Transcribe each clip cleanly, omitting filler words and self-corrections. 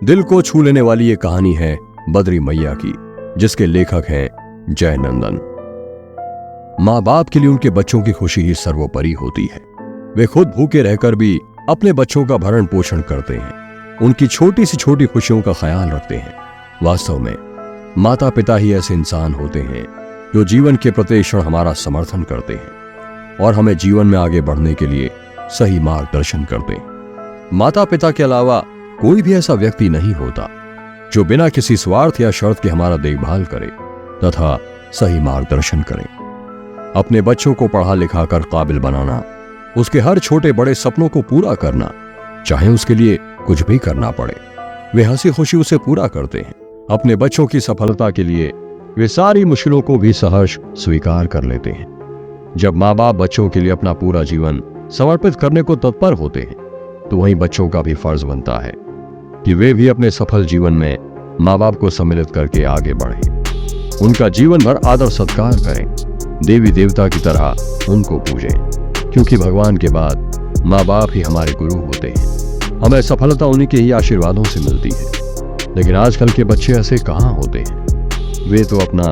दिल को छू लेने वाली ये कहानी है बद्री मैया की, जिसके लेखक हैं जय नंदन। माँ बाप के लिए उनके बच्चों की खुशी ही सर्वोपरि होती है। वे खुद भूखे रहकर भी अपने बच्चों का भरण पोषण करते हैं, उनकी छोटी सी छोटी खुशियों का ख्याल रखते हैं। वास्तव में माता पिता ही ऐसे इंसान होते हैं जो जीवन के प्रत्येक क्षण हमारा समर्थन करते हैं और हमें जीवन में आगे बढ़ने के लिए सही मार्गदर्शन करते हैं। माता पिता के अलावा कोई भी ऐसा व्यक्ति नहीं होता जो बिना किसी स्वार्थ या शर्त के हमारा देखभाल करे तथा सही मार्गदर्शन करे। अपने बच्चों को पढ़ा लिखा कर काबिल बनाना, उसके हर छोटे बड़े सपनों को पूरा करना, चाहे उसके लिए कुछ भी करना पड़े, वे हंसी खुशी उसे पूरा करते हैं। अपने बच्चों की सफलता के लिए वे सारी मुश्किलों को भी सहर्ष स्वीकार कर लेते हैं। जब माँ बाप बच्चों के लिए अपना पूरा जीवन समर्पित करने को तत्पर होते हैं, तो वहीं बच्चों का भी फर्ज बनता है कि वे भी अपने सफल जीवन में माँ बाप को सम्मिलित करके आगे बढ़ें, उनका जीवन भर आदर सत्कार करें, देवी देवता की तरह उनको पूजें, क्योंकि भगवान के बाद माँ बाप ही हमारे गुरु होते हैं। हमें सफलता उन्हीं के ही आशीर्वादों से मिलती है। लेकिन आजकल के बच्चे ऐसे कहाँ होते हैं। वे तो अपना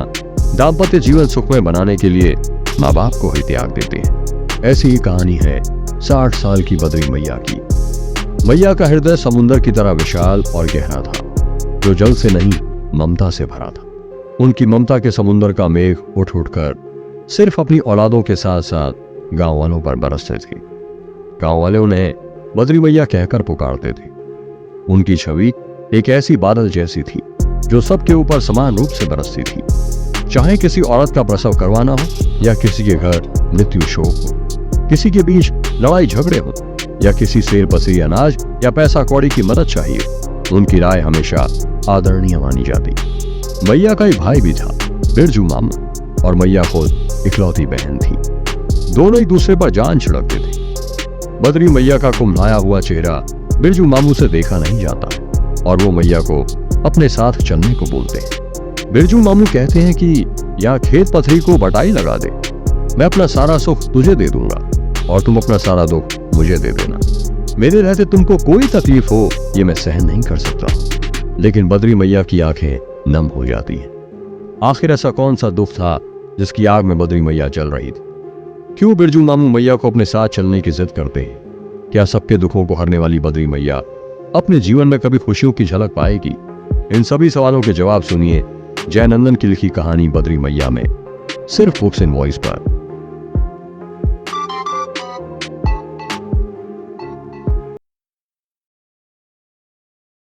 दाम्पत्य जीवन सुखमय बनाने के लिए माँ बाप को ही त्याग देते हैं। ऐसी ही कहानी है 60 साल की बद्री मैया की। मैया का हृदय समुद्र की तरह विशाल और गहरा था, जो जल से नहीं ममता से भरा था। उनकी ममता के समुद्र का मेघ उठ उठकर सिर्फ अपनी औलादों के साथ साथ गांव वालों पर बरसते थे। गांव वाले उन्हें बद्री मैया कहकर पुकारते थे। उनकी छवि एक ऐसी बादल जैसी थी जो सबके ऊपर समान रूप से बरसती थी, चाहे किसी औरत का प्रसव करवाना हो या किसी के घर मृत्यु शोक हो, किसी के बीच लड़ाई झगड़े हो या किसी शेर पसीरी अनाज या पैसा कौड़ी की मदद चाहिए, उनकी राय हमेशा आदरणीय मानी जाती। मैया का एक भाई भी था, बिरजू मामू, और मैया खुद इकलौती बहन थी। दोनों एक दूसरे पर जान छिड़कते थे। बद्री मैया का कुम्हलाया हुआ चेहरा बिरजू मामू से देखा नहीं जाता है और वो मैया को अपने साथ चलने को बोलते हैं। बिरजू मामू कहते हैं कि यहाँ खेत पथरी को बटाई लगा दे, मैं अपना सारा सुख तुझे दे दूंगा और तुम अपना सारा दुख मुझे दे देना। मेरे रहते तुमको कोई तकलीफ हो ये मैं सहन नहीं कर सकता। लेकिन बद्री मैया की आंखें नम हो जाती हैं। आखिर ऐसा कौन सा दुख था जिसकी आग में बद्री मैया जल रही थी? क्यों बिरजू मामू मैया को अपने साथ चलने की जिद करते हैं? क्या सबके दुखों को हरने वाली बद्री मैया अपने जीवन में कभी खुशियों की झलक पाएगी? इन सभी सवालों के जवाब सुनिए जय नंदन की लिखी कहानी बद्री मैया में, सिर्फ बुक्स इन वॉइस पर।